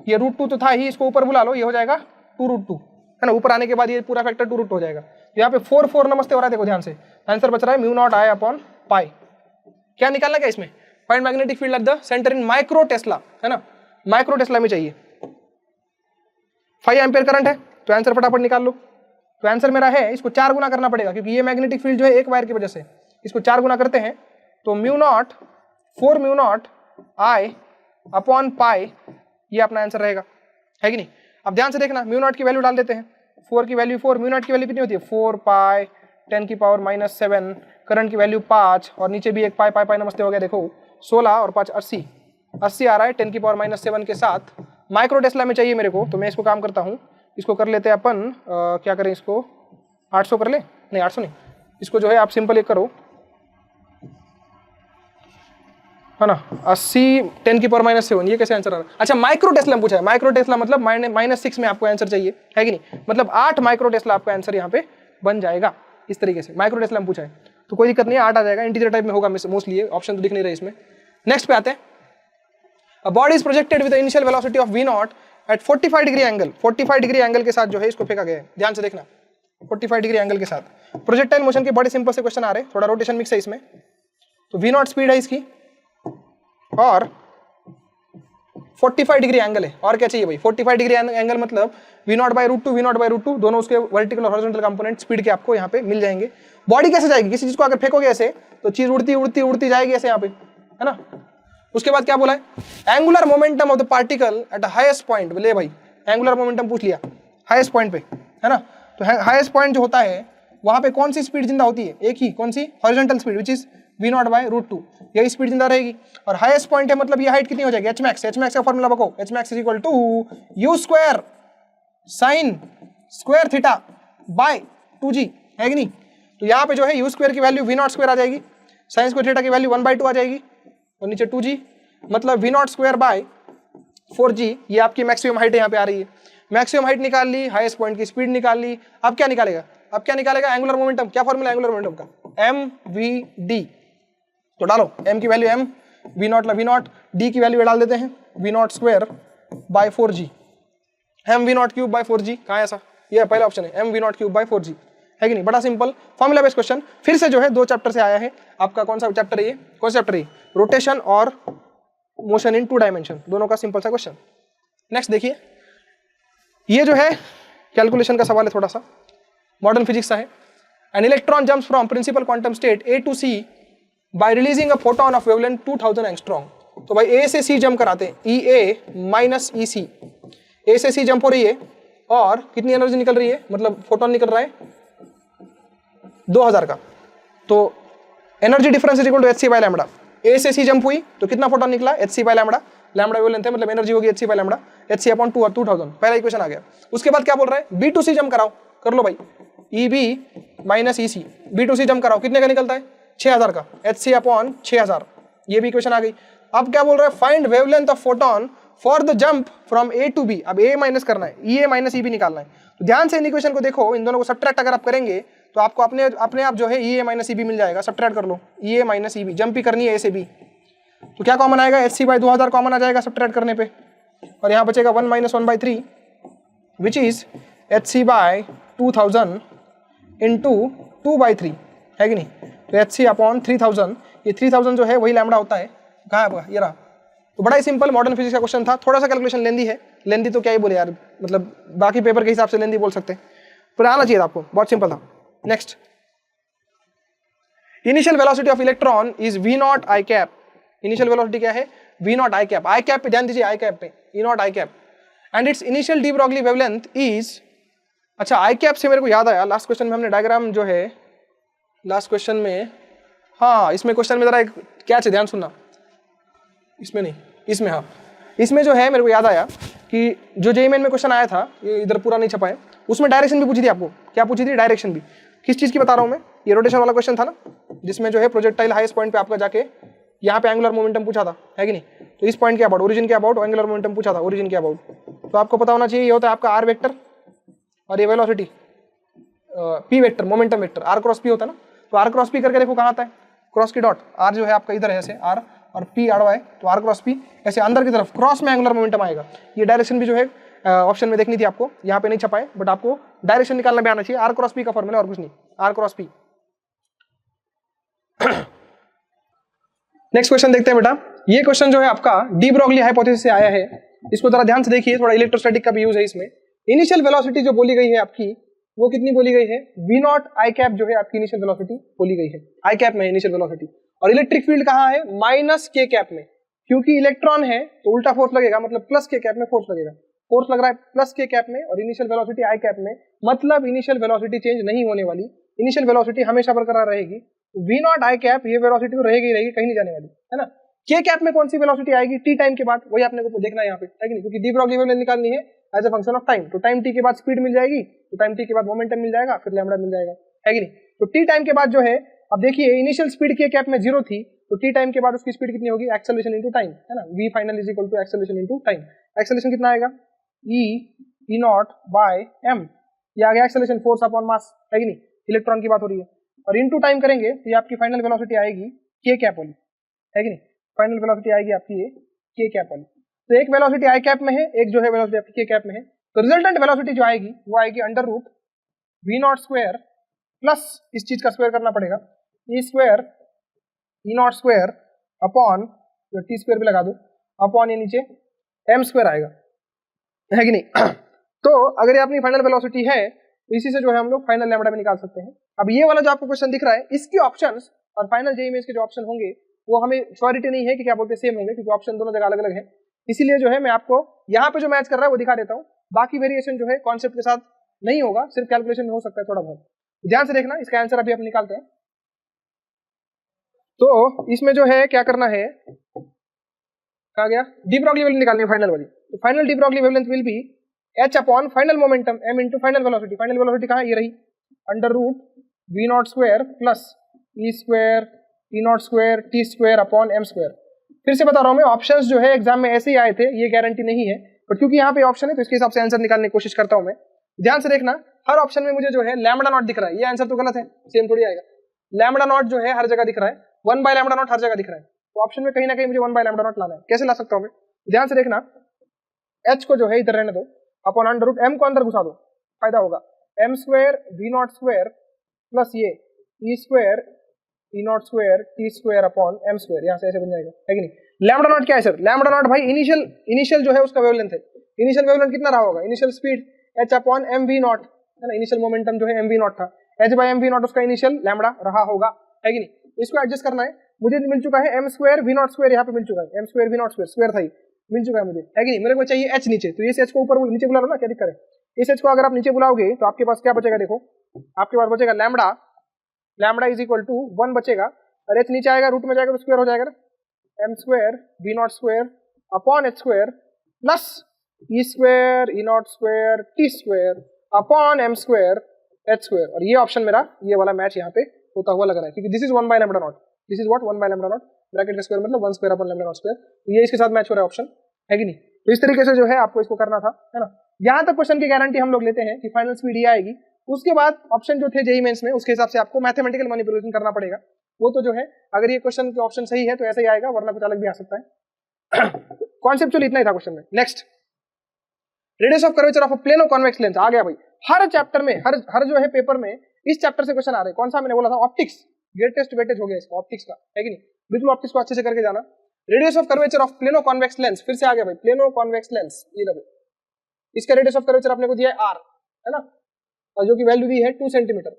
ये √2 तो था ही, इसको ऊपर बुला लो, ये हो जाएगा 2√2, है ना, ऊपर आने के बाद ये पूरा फैक्टर 2√2 हो जाएगा। तो यहाँ पे 4 नमस्ते हो रहा है, देखो ध्यान से, आंसर बच रहा है μ0 I अपॉन पाई। क्या निकालना क्या इसमें, find magnetic field at the centre in micro Tesla, है ना, माइक्रो टेस्ला में चाहिए। 5 एम्पियर करंट है, तो आंसर फटाफट निकाल लो। तो आंसर मेरा है, इसको 4 गुना करना पड़ेगा, क्योंकि ये मैग्नेटिक फील्ड जो है एक वायर की वजह से, इसको 4 गुना करते हैं तो μ0 4μ0 I अपॉन पाई, ये अपना आंसर रहेगा, है कि नहीं। अब ध्यान से देखना, μ0 की वैल्यू डाल देते हैं, 4 की वैल्यू 4, μ0 की वैल्यू कितनी होती है, 4π 10⁻⁻7, करंट की वैल्यू 5, और नीचे भी एक पाई नमस्ते हो गया, देखो 16 और 5 80 आ रहा है 10⁻⁷ के साथ। माइक्रो टेस्ला में चाहिए मेरे को, तो मैं इसको काम करता हूँ, इसको कर लेते हैं अपन, क्या करें इसको, 800 कर ले, नहीं 800 नहीं, इसको जो है आप सिंपल एक करो, है ना, 80 10⁻⁷, ये कैसे आंसर आ रहा है। अच्छा, माइक्रो टेस्ला में पूछा है, माइक्रो टेस्ला मतलब -6 में आपको आंसर चाहिए, है कि नहीं, मतलब 8 माइक्रो टेस्ला आपका आंसर यहाँ पे बन जाएगा, इस तरीके से माइक्रो टेस्ला में पूछा है, तो कोई दिक्कत नहीं है, 8 आ जाएगा, इंटीजर टाइप में होगा मोस्टली, ऑप्शन तो दिख नहीं रहे इसमें। नेक्स्ट पे आते हैं, a body is projected with initial velocity of v0 at 45 degree angle, 45 degree angle के साथ जो है इसको फेंका गया है, ध्यान से देखना, 45 डिग्री एंगल के साथ। प्रोजेक्टाइल मोशन के बड़े सिंपल से क्वेश्चन आ रहे हैं, थोड़ा रोटेशन मिक्स है इसमें। तो v0 स्पीड है इसकी, और 45 डिग्री एंगल है, और क्या चाहिए भाई, 45 डिग्री एंगल मतलब v0/√2 दोनों उसके वर्टिकल और हॉरिजॉन्टल कंपोनेंट स्पीड के आपको यहाँ पे मिल जाएंगे। बॉडी कैसे जाएगी, किसी चीज को अगर फेंकोगे ऐसे तो चीज उड़ती जाएगी ऐसे यहाँ पे, है ना। उसके बाद क्या बोला है, angular momentum of the particle at highest point, बोले भाई एंगुलर मोमेंटम पूछ लिया हाईएस्ट पॉइंट पे, है ना। तो हाईएस्ट पॉइंट जो होता है वहां पे कौन सी स्पीड जिंदा होती है, एक ही, कौन सी, horizontal speed which is v0/√2, यही स्पीड जिंदा रहेगी। और हाईएस्ट पॉइंट है मतलब ये हाइट कितनी हो जाएगी, hmax का फॉर्मूला बको, hmax is equal to u² sin square theta by 2g, है कि नहीं। तो यहाँ पे जो है u² की वैल्यू v0² आ जाएगी, sin स्क्वायर थीटा की वैल्यू 1/2 आ जाएगी, और नीचे 2g, मतलब v0² बाय 4g, ये आपकी मैक्सिमम हाइट यहाँ पे आ रही है। मैक्सिमम हाइट निकाल ली, हाईएस्ट पॉइंट की स्पीड निकाल ली, अब क्या निकालेगा, एंगुलर मोमेंटम। क्या फॉर्मूला एंगुलर मोमेंटम का, mvd, तो डालो m की वैल्यू m, v0 d की वैल्यू डाल देते हैं v0² bye 4g, m(v0³ / 4g), कहाँ ऐसा, ये पहला ऑप्शन है, m(v0³ / 4g), है कि नहीं। बड़ा सिंपल फॉर्मूला बेस्ड क्वेश्चन, फिर से जो है 2 चैप्टर से आया है आपका, कौन सा चैप्टर है ये, कौन सा चैप्टर है, रोटेशन और मोशन इन 2 डायमेंशन, दोनों का सिंपल सा क्वेश्चन। नेक्स्ट देखिए, ये जो है कैलकुलेशन का सवाल है, थोड़ा सा मॉडर्न फिजिक्स का है। An electron jumps from principal quantum state A to C by releasing a photon of wavelength 2000 angstrom. तो भाई A से C जंप कराते हैं, EA - EC, ए से सी जंप हो रही है और कितनी एनर्जी निकल रही है, मतलब फोटोन निकल रहा है 2000 का, तो energy difference is equal to H C by lambda. A से सी जंप हुई तो कितना फोटोन निकला, H C by lambda, lambda wavelength है मतलब एनर्जी होगी H C by lambda, H C upon 2000। पहला इक्वेशन आ गया। उसके बाद क्या बोल रहा है, बी टू सी जंप कराओ, कर लो भाई, E B minus E C, B to C jump कराओ, कितने का निकलता है 6000 का, एच सी अपॉन 6000, ये भी इक्वेशन आ गई। अब क्या बोल रहा है, find wavelength of photon for the jump from A to B. अब ए माइनस करना है, ई ए माइनस ई बी निकालना है। तो ध्यान से इन इक्वेशन को देखो, इन दोनों को सब्ट्रैक्ट अगर आप करेंगे तो आपको अपने आप जो है ई ए माइनस ई बी मिल जाएगा। सब्ट्रैक्ट कर लो, E A minus E B, jump ही करनी है ए से बी, तो क्या कॉमन आएगा, एच सी बाय 2000 कॉमन आ जाएगा सब्ट्रैक्ट करने पे, और यहाँ बचेगा 1 minus 1/3 which is H C by 2000 into 2/3, है कि नहीं। तो एच सी अपॉन 3000, ये 3000 जो है वही लैम्बडा होता है, कहाँ है आपका, ये रहा। तो बड़ा ही सिंपल मॉडर्न फिजिक्स का क्वेश्चन था, थोड़ा सा कैलकुलेशन लेंदी है, लेंदी तो क्या ही बोले यार, मतलब बाकी पेपर के हिसाब से लेंदी बोल सकते हैं, पर आना चाहिए था आपको, बहुत सिंपल था। Next, initial velocity of electron is V nought I cap. Initial velocity क्या है, V nought I cap. I cap पे ध्यान दीजिए, आई कैप पे, E nought I cap, and its initial de Broglie wavelength is, अच्छा आई कैप से मेरे को याद आया, लास्ट क्वेश्चन में हमने डायग्राम जो है, लास्ट क्वेश्चन में, हाँ इसमें क्वेश्चन में जरा एक क्या है, ध्यान सुनना, इसमें नहीं, इसमें, हाँ इसमें जो है मेरे को याद आया कि जो जेईई मेन में क्वेश्चन आया था, ये इधर पूरा नहीं छपा है, उसमें डायरेक्शन भी पूछी थी आपको। क्या पूछी थी, डायरेक्शन भी। किस चीज़ की बता रहा हूँ मैं, ये रोटेशन वाला क्वेश्चन था ना, जिसमें जो है प्रोजेक्टाइल हाईएस्ट पॉइंट पे आपका जाके यहाँ पे एंगुलर मोमेंटम पूछा था, है कि नहीं। तो इस पॉइंट के अबाउट, ओरिजिन के अबाउट एंगुलर मोमेंटम पूछा था, ओरिजिन के अबाउट। तो आपको पता होना चाहिए, ये होता है आपका आर वेक्टर और ये velocity P vector, momentum vector, R cross P होता है ना। तो आर क्रॉस पी करके देखो कहाँ आता है, क्रॉस की डॉट, आर जो है आपका इधर है ऐसे आर, और पी आड़वा है, तो आर क्रॉस पी ऐसे अंदर की तरफ क्रॉस में एंगुलर मोमेंटम आएगा। ये डायरेक्शन भी जो है ऑप्शन में देखनी थी आपको, यहाँ पे नहीं छपाए, बट आपको डायरेक्शन निकालना भी आना चाहिए। आर क्रॉस पी का फॉर्मूला और कुछ नहीं, R cross P. Next question देखते हैं बेटा। ये क्वेश्चन जो है आपका डी ब्रॉगली हाइपोथेसिस से आया है, इसको जरा ध्यान से देखिए, थोड़ा इलेक्ट्रोस्टैटिक का भी यूज है इसमें। इनिशियल वेलोसिटी जो बोली गई है आपकी, वो कितनी बोली गई है, वी नॉट आई कैप जो है आपकी इनिशियल वेलोसिटी बोली गई है, आई कैप में इनिशियल वेलोसिटी। और इलेक्ट्रिक फील्ड कहाँ है, माइनस के कैप में, क्योंकि इलेक्ट्रॉन है तो उल्टा फोर्स लगेगा, मतलब प्लस के कैप में फोर्स लगेगा, फोर्स लग रहा है प्लस के कैप में, और इनिशियल वेलोसिटी आई कैप में, मतलब इनिशियल वेलोसिटी चेंज नहीं होने वाली, इनिशियल वेलोसिटी हमेशा बरकरार रहेगी। वी नॉट आई कैप, ये वेलोसिटी तो रहेगी रहेगी, कहीं नहीं जाने वाली, है ना। के कैप में कौन सी वेलोसिटी आएगी, टी टाइम के बाद, वही आपने को देखना है यहाँ पे, है कि नहीं, क्योंकि डी ब्रॉगली वेवलेंथ निकालनी है as a function of time. तो टाइम टी के बाद स्पीड मिल जाएगी, तो टाइम टी के बाद मोमेंटम मिल जाएगा, फिर लैम्बडा मिल जाएगा, है कि नहीं। तो टी टाइम के बाद जो है, अब देखिए इनिशियल स्पीड के कैप में 0 थी, तो टी टाइम के बाद उसकी स्पीड कितनी होगी, एक्सेलरेशन इनटू टाइम, है ना। V final is equal to acceleration into time. Acceleration कितना आएगा, ई नॉट बाय एम, ये आ गया एक्सेलरेशन, फोर्स अपॉन मास, है कि नहीं, इलेक्ट्रॉन की बात हो रही है। और इनटू टाइम करेंगे तो ये आपकी फाइनल वेलोसिटी आएगी के कैप वाली, है कि नहीं, फाइनल वेलोसिटी आएगी आपकी ये के कैप वाली। तो एक वेलोसिटी आई कैप में है, एक जो है वेलोसिटी आपकी के कैप में है, तो रिजल्टेंट वेलोसिटी जो आएगी वो आएगी under root V not square plus इस चीज का स्क्वायर करना पड़ेगा, E square E not square upon, T square भी लगा दो, अपॉन ये नीचे एम स्क्वायर आएगा, है कि नहीं। तो अगर ये अपनी फाइनल वेलोसिटी है, तो इसी से जो है हम लोग फाइनल लैम्बडा भी निकाल सकते हैं। अब ये वाला जो आपको क्वेश्चन दिख रहा है, इसके ऑप्शंस और फाइनल जेईई मेंस के जो ऑप्शन होंगे, वो हमें श्योरिटी नहीं है कि क्या बोलते सेम होंगे, क्योंकि ऑप्शन दोनों जगह अलग अलग है। इसीलिए जो है मैं आपको यहाँ पे जो मैच कर रहा है वो दिखा देता हूँ, बाकी वेरिएशन जो है कॉन्सेप्ट के साथ नहीं होगा, सिर्फ कैलकुलेशन हो सकता है थोड़ा बहुत। ध्यान से देखना, इसका आंसर अभी हम निकालते हैं। तो इसमें जो है क्या करना है, कहा गया डी ब्रॉगली वेवलेंथ निकालनी है फाइनल वाली। तो final de Broglie wavelength will be H upon final momentum M into final velocity. Final velocity कहाँ, ये रही, under root V not square plus E square E not square T square upon M square. फिर से बता रहा हूँ मैं, ऑप्शंस जो है एग्जाम में ऐसे ही आए थे, ये गारंटी नहीं है, बट क्योंकि यहाँ पे ऑप्शन है तो इसके हिसाब से आंसर निकालने की कोशिश करता हूँ मैं। ध्यान से देखना, हर ऑप्शन में मुझे जो है लैम्बडा नॉट दिख रहा है, ये आंसर तो गलत है, सेम थोड़ी आएगा। लैम्बडा नॉट जो है हर जगह दिख रहा है, 1 बाय लैम्बडा नॉट हर जगह दिख रहा है, तो ऑप्शन में कहीं ना कहीं मुझे 1 बाय लैम्बडा नॉट लाना है। कैसे ला सकता हूँ मैं, ध्यान से देखना, एच को जो है इधर रहने दो, अपॉन अंडर रूट एम को अंदर घुसा दो, फायदा होगा, M square V not square plus ये E square E not square T square upon M square, यहाँ से ऐसे बन जाएगा, है कि नहीं। लैम्बडा नॉट क्या है सर, लैम्बडा नॉट भाई इनिशियल जो है उसका वेवलेंथ है। इनिशियल वेवलेंथ कितना रहा होगा, initial speed H upon M V not, है ना, इनिशियल मोमेंटम जो है एम वी नॉट था, H by M V not उसका इनिशियल लैम्बडा रहा होगा, है कि नहीं। इसको एडजस्ट करना है, मुझे मिल चुका है M square V not square, यहाँ पे मिल चुका है M square V not square, square था ही, मिल चुका है मुझे, है कि नहीं। मेरे को चाहिए h नीचे, तो इस h को ऊपर नीचे बुला लो ना, क्या दिक्कत है। इस h को अगर आप नीचे बुलाओगे तो आपके पास क्या बचेगा, देखो आपके पास बचेगा lambda, lambda is equal to 1 बचेगा, और h नीचे आएगा, रूट में जाएगा तो स्क्वायर हो जाएगा ना, m square B not square upon h square plus E square E not square T square upon m square h square. और ये ऑप्शन मेरा ये वाला मैच यहाँ पे होता हुआ लग रहा है, क्योंकि this is 1 by lambda not, this is what 1 by lambda not, bracket का स्क्वायर मतलब 1 square upon lambda not square, तो ये इसके साथ मैच हो रहा है ऑप्शन, है कि नहीं। तो इस तरीके से जो है आपको इसको करना था, है ना। यहाँ तक क्वेश्चन की गारंटी हम लोग लेते हैं कि फाइनल स्पीड ये आएगी। उसके बाद ऑप्शन जो थे जेईई मेंस में, उसके हिसाब से आपको मैथमेटिकल मैनिपुलेशन करना पड़ेगा। वो तो जो है अगर ये क्वेश्चन के ऑप्शन सही है तो ऐसा ही आएगा, वरना कुछ अलग भी आ सकता है। कॉन्सेप्चुअल इतना ही था क्वेश्चन में। Next, radius of curvature of a plane of convex lens आ गया भाई। हर चैप्टर में हर जो है पेपर में इस चैप्टर से क्वेश्चन आ रहे हैं। कौन सा मैंने बोला था, ऑप्टिक्स, ग्रेटेस्ट वेटेज हो गया इसका ऑप्टिक्स का, है कि नहीं। बिल्कुल ऑप्टिक्स को अच्छे से करके जाना। Radius of curvature of plano convex lens, फिर से आ गया भाई, प्लेनो कॉन्वेक्स लेंस, ये देखो इसका रेडियस ऑफ कर्वेचर अपने को दिया है r, है ना, और जो कि वैल्यू दी है 2 सेंटीमीटर,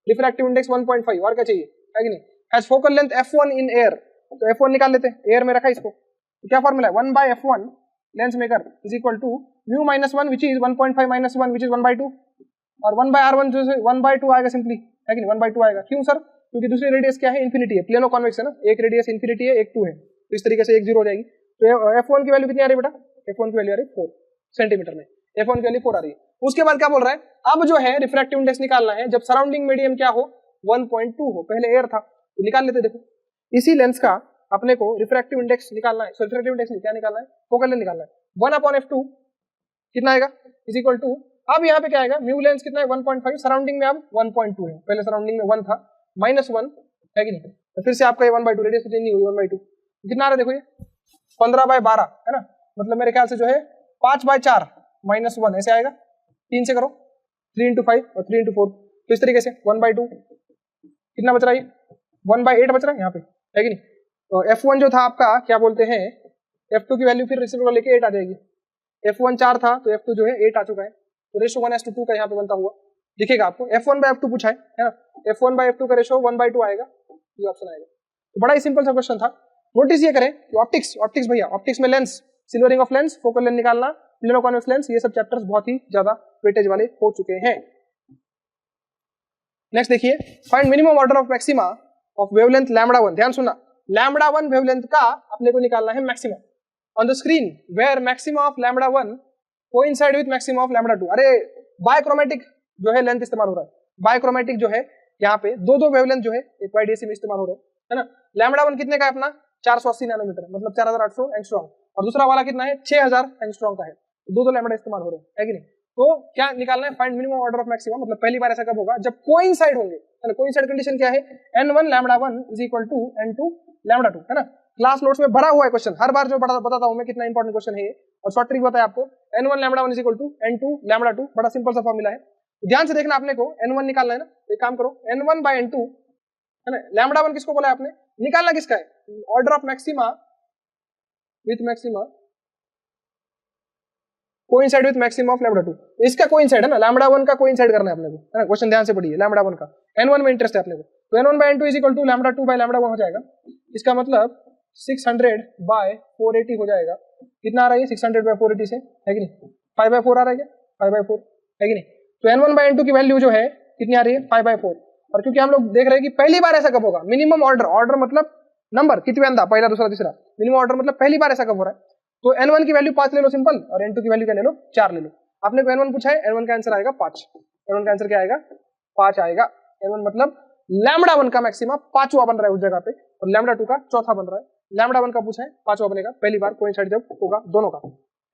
रिफ्रैक्टिव इंडेक्स 1.5, और क्या चाहिए, है कि नहीं। Has focal length f1 in air, तो f1 निकाल लेते हैं, एयर में रखा इसको, तो क्या फॉर्मूला है, 1 by f1 lens maker is equal to mu minus 1 which is 1.5 minus 1 which is 1/2, और 1 बाय r1 जो है 1/2 आएगा सिंपली, है कि नहीं, 1/2 आएगा। क्यों सर, क्योंकि दूसरी रेडियस क्या है, इन्फिनिटी है, प्लेनो कॉन्वेक्स है ना, एक रेडियस इन्फिनिटी है, एक 2 है, तो इस तरीके से 1 0 हो जाएगी। तो f1 की वैल्यू कितनी आ रही है बेटा, f1 की वैल्यू आ रही है 4 सेंटीमीटर में, f1 की वैल्यू 4 आ रही है। उसके बाद क्या बोल रहा है, अब जो है रिफ्रैक्टिव इंडेक्स निकालना है जब सराउंडिंग मीडियम क्या हो, 1.2 हो, पहले एयर था तो निकाल लेते। देखो इसी लेंस का अपने को रिफ्रैक्टिव इंडेक्स निकालना है, सो रिफ्रैक्टिव इंडेक्स क्या निकालना है, फोकल लेंथ निकालना है, 1/f2 कितना आएगा, इज इक्वल टू, अब यहाँ पे क्या आएगा, म्यू लेंस कितना है 1.5, सराउंडिंग में अब 1.2 है, पहले सराउंडिंग में 1 था, -1, है कि नहीं, तो फिर से आपका ये 1/2 रेडियस चेंज नहीं हुई, 1/2 कितना आ रहा है, देखो ये 15/12 है ना, मतलब मेरे ख्याल से जो है 5/4 -1 ऐसे आएगा, 3 से करो, 3 into 5 और 3 into 4, तो इस तरीके से 1/2 कितना बच रहा है, 1/8 बच रहा है यहाँ पे, है कि नहीं। तो f1 जो था आपका क्या बोलते हैं, f2 की वैल्यू फिर रेशियो लेके 8 आ जाएगी, f1 4 था तो f2 जो है 8 आ चुका है, तो रेशियो 1:2 का यहाँ पे बनता हुआ दिखेगा आपको। f1/f2 पूछा है ना, f1/f2 का रेशियो 1/2 आएगा, ये ऑप्शन आएगा। तो बड़ा ही सिंपल सा क्वेश्चन था। नोटिस ये करें कि ऑप्टिक्स भैया, ऑप्टिक्स में lens, silvering of lens, focal length निकालना, प्लेनो कॉन्वेक्स लेंस, ये सब चैप्टर्स बहुत ही ज्यादा वेटेज वाले हो चुके हैं। नेक्स्ट देखिए, find minimum order of maxima of wavelength λ1, ध्यान सुनना, λ1 वेवलेंथ का अपने को निकालना है maximum on the screen where maxima of λ1 coincide with maxima of λ2। अरे बायक्रोमेटिक जो है लेंथ इस्तेमाल हो रहा है, बायक्रोमेटिक जो है यहाँ पे दो वेवलेंथ जो है एक YDC में इस्तेमाल हो रहे हैं, है ना। λ1 कितने का है अपना, 480 नैनोमीटर, मतलब 4800 एंगस्ट्रॉम, और दूसरा वाला कितना है 6000 एंगस्ट्रॉम का है, दो लैम्बडा इस्तेमाल हो रहे हैं, है कि नहीं। तो क्या निकालना है, find minimum order of maximum, मतलब पहली बार ऐसा कब होगा, जब कोइंसाइड होंगे, है ना। कोइंसाइड कंडीशन क्या है, n1 λ1 is equal to n2 λ2, है ना। क्लास नोट्स में भरा हुआ है क्वेश्चन, हर बार जो बताता हूं मैं कितना इंपॉर्टेंट क्वेश्चन है ये, और शॉर्ट ट्रिक बताया आपको, n1 λ1 is equal to n2 λ2, बड़ा सिंपल सा फॉर्मूला है, ध्यान से देखना। आपने को n1 निकालना है ना, एक काम करो, n1 by n2, है ना, λ1 किसको बोला है आपने, निकालना किसका है, order of maxima with maxima coincide with maximum of λ2, इसका कोइंसाइड है ना, λ1 का कोइंसाइड करना है अपने को, है ना। क्वेश्चन ध्यान से पढ़िए, λ1 का, n1 में इंटरेस्ट है अपने को, तो n1 by n2 is equal to λ2 by λ1 हो जाएगा, इसका मतलब 600 by 480 हो जाएगा, कितना आ रहा है 600 by 480 से, है कि नहीं, 5/4 आ रहा है क्या, 5/4, है कि नहीं। तो n1 by n2 की वैल्यू जो है कितनी आ रही है 5/4, और क्योंकि हम लोग देख रहे हैं कि पहली बार ऐसा कब होगा, मिनिमम ऑर्डर मतलब नंबर कितने, पहला दूसरा तीसरा, मिनिमम ऑर्डर मतलब पहली बार ऐसा कब हो रहा है। तो n1 की वैल्यू 5 ले लो सिंपल, और n2 की वैल्यू क्या ले लो 4 ले लो। आपने को n1 पूछा है, n1 का आंसर आएगा 5, n1 का आंसर क्या आएगा 5 आएगा। n1 मतलब λ1 का मैक्सिमा 5वां बन रहा है उस जगह पे, और λ2 का चौथा बन रहा है, λ1 का पूछा है 5वां बनेगा, पहली बार कोइंसाइड जब होगा दोनों का,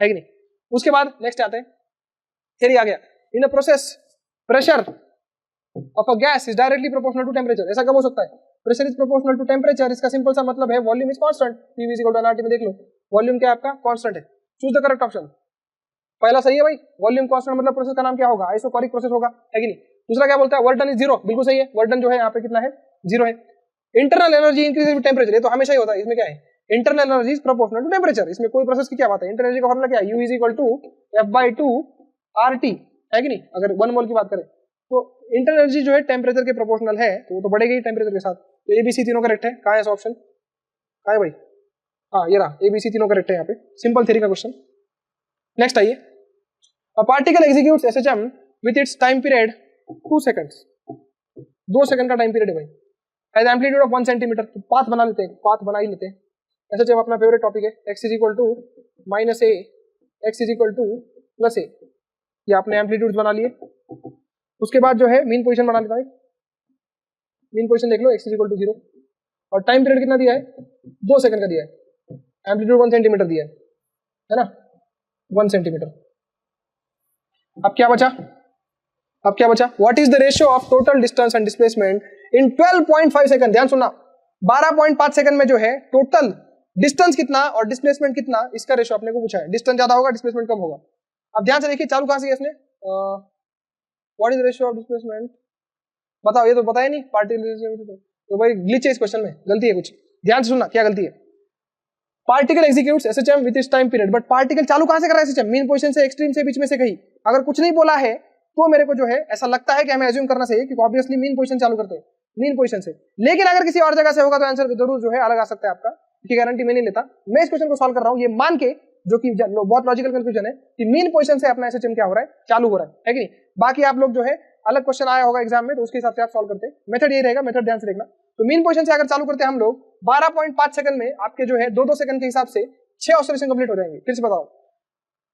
है कि नहीं। उसके बाद नेक्स्ट आते हैं, थियरी आ गया, in a process pressure of a gas is directly proportional to temperature, ऐसा कब हो सकता है, pressure is proportional to temperature, इसका सिंपल सा मतलब है volume is constant, P is equal to nRT में देख लो, वॉल्यूम क्या आपका कांस्टेंट है, चूज द करेक्ट ऑप्शन। पहला सही है भाई, वॉल्यूम कांस्टेंट मतलब प्रोसेस का नाम क्या होगा, आइसोकोरिक प्रोसेस होगा, है कि नहीं। दूसरा क्या बोलता है, वर्क डन इज 0, बिल्कुल सही है, वर्क डन जो है यहाँ पे कितना है 0 है। Internal energy increase with temperature, ये तो हमेशा ही होता है, इसमें क्या है, internal energy is proportional to temperature, इसमें कोई प्रोसेस की क्या बात है, इंटरनल एनर्जी का फॉर्मूला क्या है, U is equal to F/2 RT, है कि नहीं, अगर 1 मोल की बात करें तो इंटरनल एनर्जी जो है टेम्परेचर के प्रोपोर्शनल है, तो वो तो बढ़ेगी टेम्परेचर के साथ, तो ABC तीनों करेक्ट है। कहाँ है ऑप्शन, कहाँ है भाई, हाँ ये रहा, ABC तीनों करेक्ट है यहाँ पे, सिंपल थ्योरी का क्वेश्चन। नेक्स्ट आइए, a particle executes SHM with its time period 2 seconds, 2 second का टाइम पीरियड है भाई, एज एम्पलीट्यूड ऑफ 1 सेंटीमीटर। तो पाथ बना लेते हैं, पाथ बना ही लेते हैं। SHM अपना फेवरेट टॉपिक है, x is equal to minus A, X is equal to plus A, ये आपने एम्पलीट्यूड बना लिए। उसके बाद जो है मीन पोजीशन बना लेता है, मीन पोजीशन देख लो, x इज इक्वल टू 0, और टाइम पीरियड कितना दिया है, 2 सेकंड का दिया है, एम्पलीट्यूड 1 सेंटीमीटर दिया है ना, 1 सेंटीमीटर। अब क्या बचा, अब क्या बचा, what is the ratio of total distance and displacement in 12.5 second. ध्यान सुनना, 12.5 सेकंड में जो है टोटल डिस्टेंस कितना और डिस्प्लेसमेंट कितना, इसका रेशियो अपने को पूछा है। डिस्टेंस ज्यादा होगा, डिस्प्लेसमेंट कम होगा। अब ध्यान से देखिए, चालू कहां से किया इसने, what is the ratio of displacement, बताओ, ये तो बताया नहीं पार्टिकल, तो भाई ग्लिच है इस क्वेश्चन में, गलती है कुछ, ध्यान से सुनना क्या गलती है। Particle executes SHM with its time period, but particle चालू कहां से कर रहा है SHM, मीन पोजीशन से, एक्सट्रीम से, बीच में से कहीं। अगर कुछ नहीं बोला है तो मेरे को जो है ऐसा लगता है कि हमें एज्यूम करना चाहिए कि ऑब्वियसली मीन पोजीशन चालू करते हैं, मीन पोजीशन से। लेकिन अगर किसी और जगह से होगा तो आंसर जरूर जो है अलग आ सकता है आपका, की गारंटी मैं नहीं लेता। मैं इस क्वेश्चन को सॉल्व कर रहा हूं ये मान के, जो कि बहुत लॉजिकल कंक्लूजन है कि मीन पोजीशन से अपना SHM क्या हो रहा है, चालू हो रहा है कि नहीं। बाकी आप लोग जो है अलग क्वेश्चन आया होगा एग्जाम में तो उसके हिसाब से आप सॉल्व करते हैं, मेथड ये रहेगा, मेथड ध्यान से देखना। तो मीन पोजीशन से अगर चालू करते हैं हम लोग 12.5 सेकंड में, आपके जो है 2-2 सेकंड के हिसाब से 6 ऑसिलेशन कंप्लीट हो जाएंगे। फिर से बताओ,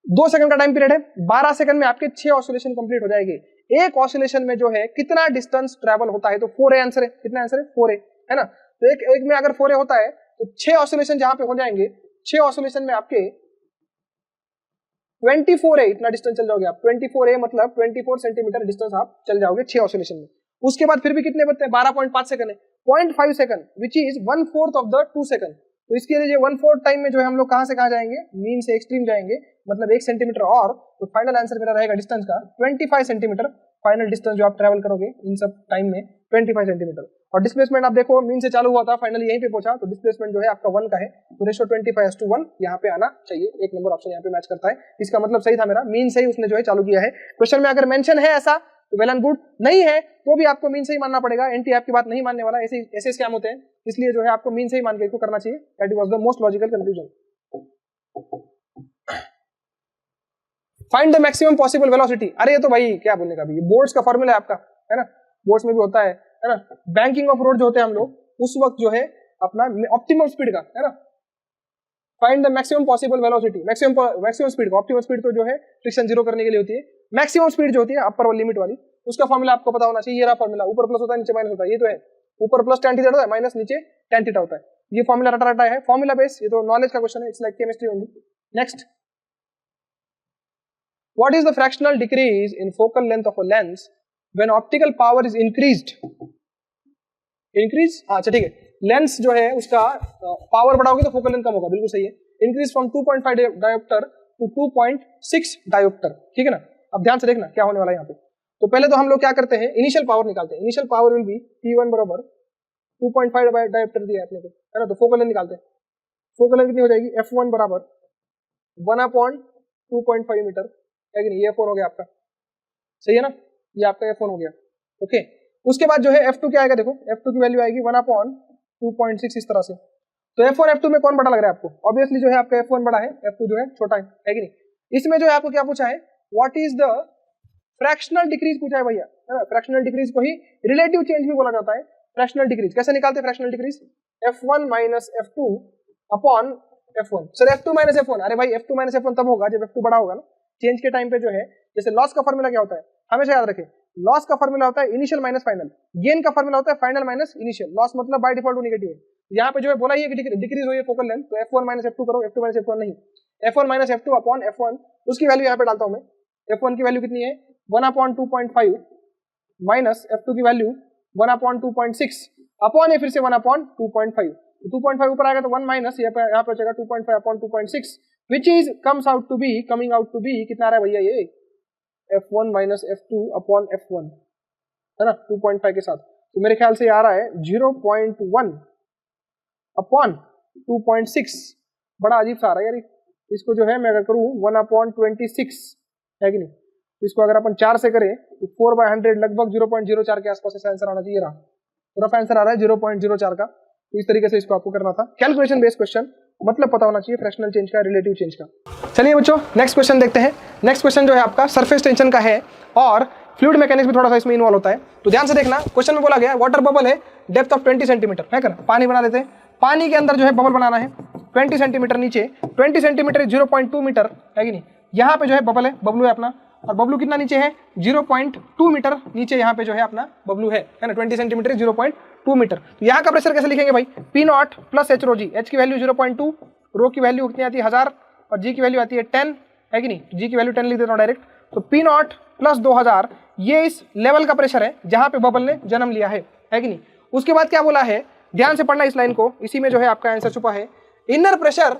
2 सेकंड का टाइम पीरियड है, 12 सेकंड में आपके 6 ऑसिलेशन कंप्लीट हो जाएंगे। एक ऑसिलेशन में जो है कितना डिस्टेंस ट्रैवल होता है, तो 4A आंसर है। कितना आंसर है, 4A है ना। तो एक में अगर 4A होता है तो 6 ऑसिलेशन जहां पे हो जाएंगे, 6 ऑसिलेशन में आपके 24A इतना डिस्टेंस चल जाओगे आप। 24A मतलब 24 सेंटीमीटर डिस्टेंस आप चल जाओगे 6 ऑसिलेशन में। उसके बाद फिर भी कितने बचते हैं, 12.5 सेकंड है, 0.5 second which is 1/4 of the 2 second. तो इसके लिए 1/4 टाइम में जो है हम लोग कहां से कहां जाएंगे, मीन से एक्सट्रीम जाएंगे, मतलब 1 सेंटीमीटर और। तो फाइनल आंसर मेरा रहेगा डिस्टेंस का 25 सेंटीमीटर। फाइनल डिस्टेंस जो आप ट्रैवल करोगे इन सब टाइम में 25 सेंटीमीटर। और डिस्प्लेसमेंट आप देखो, मीन से चालू हुआ था, फाइनली यहीं पे पहुंचा, तो डिस्प्लेसमेंट जो है आपका 1 का है। तो रेशियो 25:1 यहाँ पे आना चाहिए, 1 नंबर ऑप्शन यहाँ पे मैच करता है। इसका मतलब सही था मेरा, मीन से ही उसने जो है चालू किया है। क्वेश्चन में अगर मेंशन है ऐसा तो वेल एंड गुड, नहीं है तो भी आपको मीन से ही मानना पड़ेगा। एनटी आपकी बात नहीं मानने वाला, ऐसे स्कैम होते हैं, इसलिए जो है आपको मीन से ही मान के इसको करना चाहिए। That was the most logical conclusion. Find the maximum possible velocity. अरे ये तो भाई क्या बोलने का, भी बोर्ड्स का फॉर्मूला है आपका, है ना, बोर्ड्स में भी होता है ना। बैंकिंग ऑफ रोड जो होते हैं हम लोग उस वक्त जो है अपना ऑप्टिमम स्पीड का, है ना, find the maximum possible velocity, maximum speed का। ऑप्टिमम स्पीड तो जो है फ्रिक्शन जीरो करने के लिए होती है। मैक्सिमम स्पीड जो होती है अपर लिमिट वाली, उसका फॉर्मूला आपको पता होना चाहिए। ये रहा फॉर्मूला, ऊपर प्लस होता है नीचे माइनस होता है, ये तो है, ऊपर प्लस tan थीटा होता है, माइनस नीचे tan थीटा होता है। ये फॉर्मूला रटा रटा है, फॉर्मूला बेस, ये तो नॉलेज का क्वेश्चन है, it's like chemistry only. Next, what is the fractional decrease in focal length of a lens when optical power is increased. Increase, अच्छा ठीक है, लेंस जो है उसका पावर बढ़ाओगे तो फोकल लेंथ कम होगा, बिल्कुल सही है। Increase from 2.5 diopter to 2.6 diopter, ठीक है ना। अब ध्यान से देखना क्या होने वाला है यहाँ पे। तो पहले तो हम लोग क्या करते हैं, इनिशियल पावर निकालते हैं। Initial power will be P1 बराबर 2.5 डायोप्टर दिया है अपने को, है ना। तो फोकल लेंथ निकालते हैं। फोकल लेंथ कितनी हो जाएगी, F1 बराबर 1/2.5 मीटर, है कि नहीं। ये F1 हो गया आपका, सही है ना, ये आपका F1 हो गया, ओके। उसके बाद जो है F2 क्या आएगा, देखो F2 की वैल्यू आएगी 1/2.6 इस तरह से। तो F1 F2 में कौन बड़ा लग रहा है आपको, ऑब्वियसली जो है आपका F1 बड़ा है, F2 जो है छोटा है कि नहीं। इसमें जो है आपको क्या पूछा है, what is the fractional decrease पूछा है भैया, है ना। फ्रैक्शनल डिक्रीज को ही रिलेटिव चेंज भी बोला जाता है। फ्रैक्शनल डिक्रीज कैसे निकालते हैं, fractional decrease F1 minus F2 upon F1। Sir F2 minus F1, अरे भाई F2 माइनस F1 तब होगा जब F2 बड़ा होगा ना। चेंज के टाइम पे जो है, जैसे लॉस का फॉर्मूला क्या होता है, हमेशा याद रखें, लॉस का फॉर्मूला होता है इनिशियल माइनस फाइनल, गेन का फॉर्मूला होता है फाइनल माइनस इनिशियल। लॉस मतलब बाय डिफॉल्ट नेगेटिव है। यहाँ पे जो है बोला ही है कि डिक्रीज हुई है फोकल लेंथ, तो F1 माइनस F2 करो, F2 माइनस F1 नहीं, F1 minus F2 upon F1, उसकी वैल्यू यहाँ पे डालता हूँ मैं। F1 की वैल्यू कितनी है 1/2.5 माइनस F2 की वैल्यू 1/2.6 अपॉन है फिर से 1/2.5। 2.5 ऊपर आएगा तो 1 माइनस यहाँ पे बचेगा 2.5 upon 2.6 which is comes out to be coming out to be कितना आ रहा है भैया, ये F1 minus F2 upon F1, है ना, 2.5 के साथ। तो मेरे ख्याल से आ रहा है 0.1 अपॉन 2.6, बड़ा अजीब सा आ रहा है यार। इसको जो है मैं अगर करूँ 1/26, है कि नहीं, इसको अगर अपन 4 से करें तो 4/100 लगभग 0.04 के आसपास ऐसा आंसर आना चाहिए। रहा रफ आंसर आ रहा है 0.04 का। तो इस तरीके से इसको आपको करना था, कैलकुलेशन बेस्ड क्वेश्चन। मतलब पता होना चाहिए फ्रैक्शनल चेंज का, रिलेटिव चेंज का। चलिए बच्चों नेक्स्ट क्वेश्चन देखते हैं। नेक्स्ट क्वेश्चन जो है आपका सरफेस टेंशन का है और फ्लूइड मैकेनिक्स भी थोड़ा सा इसमें इन्वॉल्व होता है। तो ध्यान से देखना, क्वेश्चन में बोला गया वाटर बबल है डेप्थ ऑफ 20 सेंटीमीटर है ना, पानी बना लेते हैं। पानी के अंदर जो है बबल बनाना है 20 सेंटीमीटर नीचे, 20 सेंटीमीटर 0.2 मीटर है कि नहीं, यहाँ पे जो है बबल है, बबलू है अपना, और बबलू कितना नीचे है 0.2 मीटर नीचे यहाँ पे जो है अपना बबलू है ना, 20 सेंटीमीटर 0.2 मीटर। तो यहाँ का प्रेशर कैसे लिखेंगे भाई, P0 प्लस एच रो जी, एच की वैल्यू 0.2, रो की वैल्यू कितनी आती है 1000 और जी की वैल्यू आती है 10 है कि नहीं, जी की वैल्यू 10 लिख देता हूँ डायरेक्ट। तो P0 प्लस 2000 ये इस लेवल का प्रेशर है जहाँ पे बबल ने जन्म लिया है कि नहीं। उसके बाद क्या बोला है, ध्यान से पढ़ना इस लाइन को, इसी में जो है आपका आंसर छुपा है। Inner pressure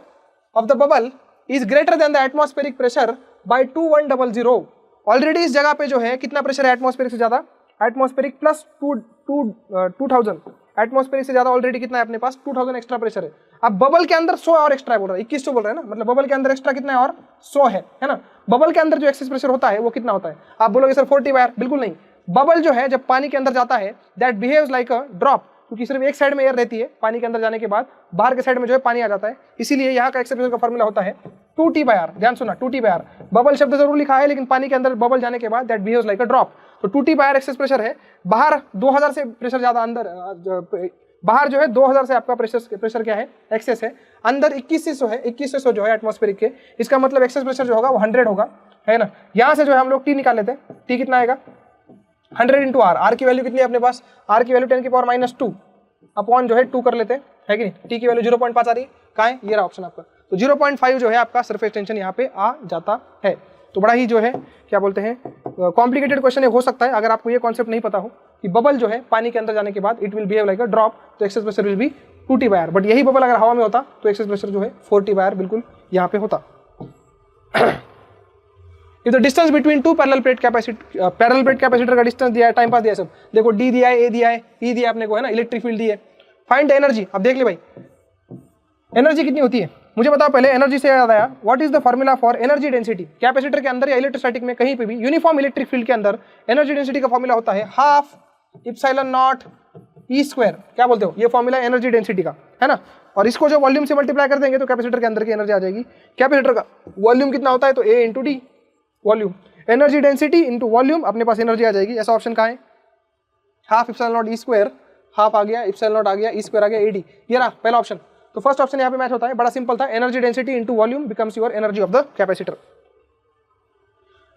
of the bubble is greater than the atmospheric pressure by 2100। Already इस जगह पे जो है कितना प्रेशर है एटमॉस्फेरिक से ज्यादा, एटमॉस्फेरिक प्लस 2000, एटमॉस्फेरिक से ज्यादा ऑलरेडी कितना है अपने पास 2000 एक्स्ट्रा प्रेशर है। अब बबल के अंदर 100 और एक्स्ट्रा बोल रहा है, 2100 बोल रहा है ना, मतलब बबल के अंदर एक्स्ट्रा कितना है और 100 है ना। बबल के अंदर जो एक्सेस प्रेशर होता है वो कितना होता है, आप बोलोगे सर 40 बार, बिल्कुल नहीं। बबल जो है जब पानी के अंदर जाता है that behaves like a drop, क्योंकि सिर्फ एक साइड में एयर रहती है, पानी के अंदर जाने के बाद बाहर के साइड में जो है पानी आ जाता है, इसीलिए यहाँ का एक्सेस प्रेशर का फॉर्मूला होता है 2T/R। ध्यान सुना 2T/R, बबल शब्द जरूर लिखा है लेकिन पानी के अंदर बबल जाने के बाद that behaves like a drop. तो 2T/R एक्सेस प्रेशर है, बाहर 2000 से प्रेशर ज्यादा, अंदर बाहर जो है 2000 से आपका प्रेशर क्या है एक्सेस है, अंदर 2100 है, 2100 जो है एटमॉस्फेरिक के, इसका मतलब एक्सेस प्रेशर जो होगा वो 100 होगा है ना। यहाँ से जो है हम लोग टी निकाल लेते हैं, टी कितना आएगा 100 इंटू आर, आर की वैल्यू कितनी है अपने पास, आर की वैल्यू 10⁻⁻² अपॉन जो है 2 कर लेते हैं है कि नहीं, टी की वैल्यू 0.5 आ रही है, कहाँ है ये रहा ऑप्शन आपका। तो 0.5 जो है आपका सरफेस टेंशन यहाँ पे आ जाता है। तो बड़ा ही जो है क्या बोलते हैं कॉम्प्लिकेटेड क्वेश्चन हो सकता है अगर आपको ये कॉन्सेप्ट नहीं पता हो कि बबल जो है पानी के अंदर जाने के बाद it will behave like a drop, तो excess pressure will be 2T/R। But यही बबल अगर हवा में होता तो एक्सेस प्रेशर जो है 4T/R बिल्कुल यहाँ पे होता। If the distance between two parallel plate capacitor का डिस्टेंस दिया है, टाइम पास दिया है सब, देखो डी दिया है, ए दिया है, ई दिया अपने को है ना, इलेक्ट्रिक फील्ड दी है, फाइंड द एनर्जी। अब देख ले भाई एनर्जी कितनी होती है, मुझे बताओ पहले। एनर्जी से याद आया, what is the formula for energy density. Capacitor के अंदर या इलेक्ट्रोस्टैटिक में कहीं पे भी यूनिफॉर्म इलेक्ट्रिक फील्ड के अंदर एनर्जी डेंसिटी का फॉर्मूला होता है 12 एप्सिलॉन नॉट ई स्क्वायर। क्या बोलते हो, ये फॉर्मूला एनर्जी डेंसिटी का है ना। और इसको जो वॉल्यूम से मल्टीप्लाई कर देंगे तो कैपेसिटर के अंदर की एनर्जी आ जाएगी। कैपेसिटर का वॉल्यूम कितना होता है तो A into D volume, energy density into volume, अपने पास एनर्जी आ जाएगी। ऐसा ऑप्शन कहाँ है, 12 epsilon nought E square, half आ गया एप्सिलॉन नॉट आ गया, ई स्क्वायर आ गया एडी, ये रहा पहला ऑप्शन। तो फर्स्ट ऑप्शन यहाँ पे मैच होता है, बड़ा सिंपल था, energy density into volume becomes your energy of the capacitor.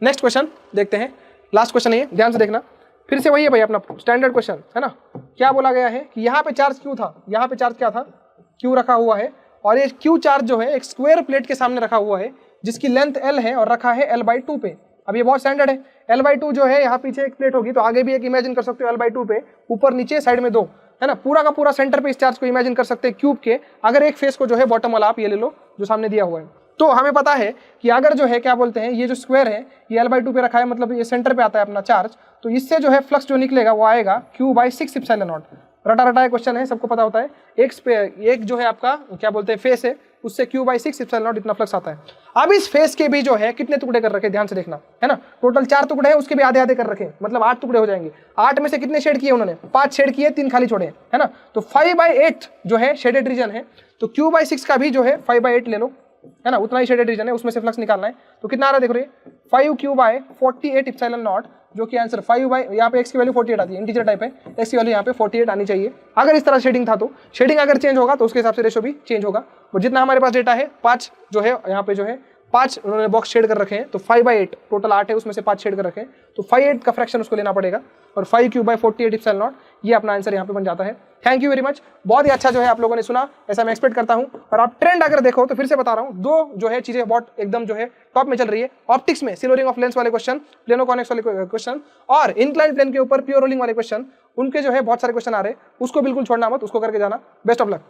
Next question देखते हैं, लास्ट क्वेश्चन है, ध्यान से देखना, फिर से वही है भाई अपना स्टैंडर्ड क्वेश्चन है ना। क्या बोला गया है कि यहाँ पे चार्ज क्यू था, यहाँ पे चार्ज क्या था, क्यू रखा हुआ है, और ये क्यू चार्ज जो है एक स्क्वायर प्लेट के सामने रखा हुआ है जिसकी लेंथ एल है और रखा है L/2 पे। अब ये बहुत स्टैंडर्ड है, L/2 जो है यहाँ पीछे एक प्लेट होगी तो आगे भी एक इमेजिन कर सकते हो L/2 पे, ऊपर नीचे साइड में 2 है ना, पूरा का पूरा सेंटर पे इस चार्ज को इमेजिन कर सकते हैं क्यूब के। अगर एक फेस को जो है बॉटम वाला आप ये ले लो जो सामने दिया हुआ है, तो हमें पता है कि अगर जो है क्या बोलते हैं ये जो स्क्वायर है ये L/2 पे रखा है, मतलब ये सेंटर पे आता है अपना चार्ज, तो इससे जो है फ्लक्स जो निकलेगा वो आएगा Q/6 एप्सिलॉन नॉट। रटा रटाया क्वेश्चन है, सबको पता होता है, एक जो है आपका क्या बोलते हैं फेस है उससे Q/6 एप्सिलॉन नॉट इतना फ्लक्स आता है। अब इस फेस के भी जो है कितने टुकड़े कर रखे, ध्यान से देखना है ना, टोटल 4 टुकड़े हैं, उसके भी आधे आधे कर रखे, मतलब 8 टुकड़े हो जाएंगे। 8 में से कितने शेड किए उन्होंने, 5 शेड किए, 3 खाली छोड़े है ना, तो 5/8 जो है शेडेड रीजन है, तो Q/6 का भी जो है 5/8 ले लो है ना, उतना ही शेडेड रीजन है, उसमें से फ्लक्स निकालना है। तो कितना आ रहा है देखो ये 5Q/48 एप्सिलॉन नॉट, जो कि आंसर 5 यहाँ पे x की वैल्यू 48 आती है, इंटीजर टाइप है, x की वैल्यू यहाँ पे 48 आनी चाहिए। अगर इस तरह शेडिंग था तो शेडिंग अगर चेंज होगा तो उसके हिसाब से रेशो भी चेंज होगा। वो जितना हमारे पास डेटा है 5 जो है यहाँ पे जो है 5 उन्होंने बॉक्स शेड कर रखे हैं, तो 5/8 टोटल 8 है, उसमें से 5 शेड कर रखे हैं, तो 5/8 का फ्रैक्शन उसको लेना पड़ेगा, और 5Q/48 एप्सिलॉन नॉट ये अपना आंसर यहाँ पे बन जाता है। थैंक यू वेरी मच, बहुत ही अच्छा जो है आप लोगों ने सुना, ऐसा मैं एक्सपेक्ट करता हूँ। और आप ट्रेंड अगर देखो तो फिर से बता रहा हूँ, 2 जो है चीजें बहुत एकदम जो है टॉप में चल रही है, ऑप्टिक्स में सिल्वरिंग ऑफ लेंस वाले क्वेश्चन, प्लेनो कॉन्वेक्स वाले क्वेश्चन, और इंक्लाइंड प्लेन के ऊपर प्योर रोलिंग वाले क्वेश्चन, उनके जो है बहुत सारे क्वेश्चन आ रहे हैं, उसको बिल्कुल छोड़ना मत, उसको करके जाना। Best of luck.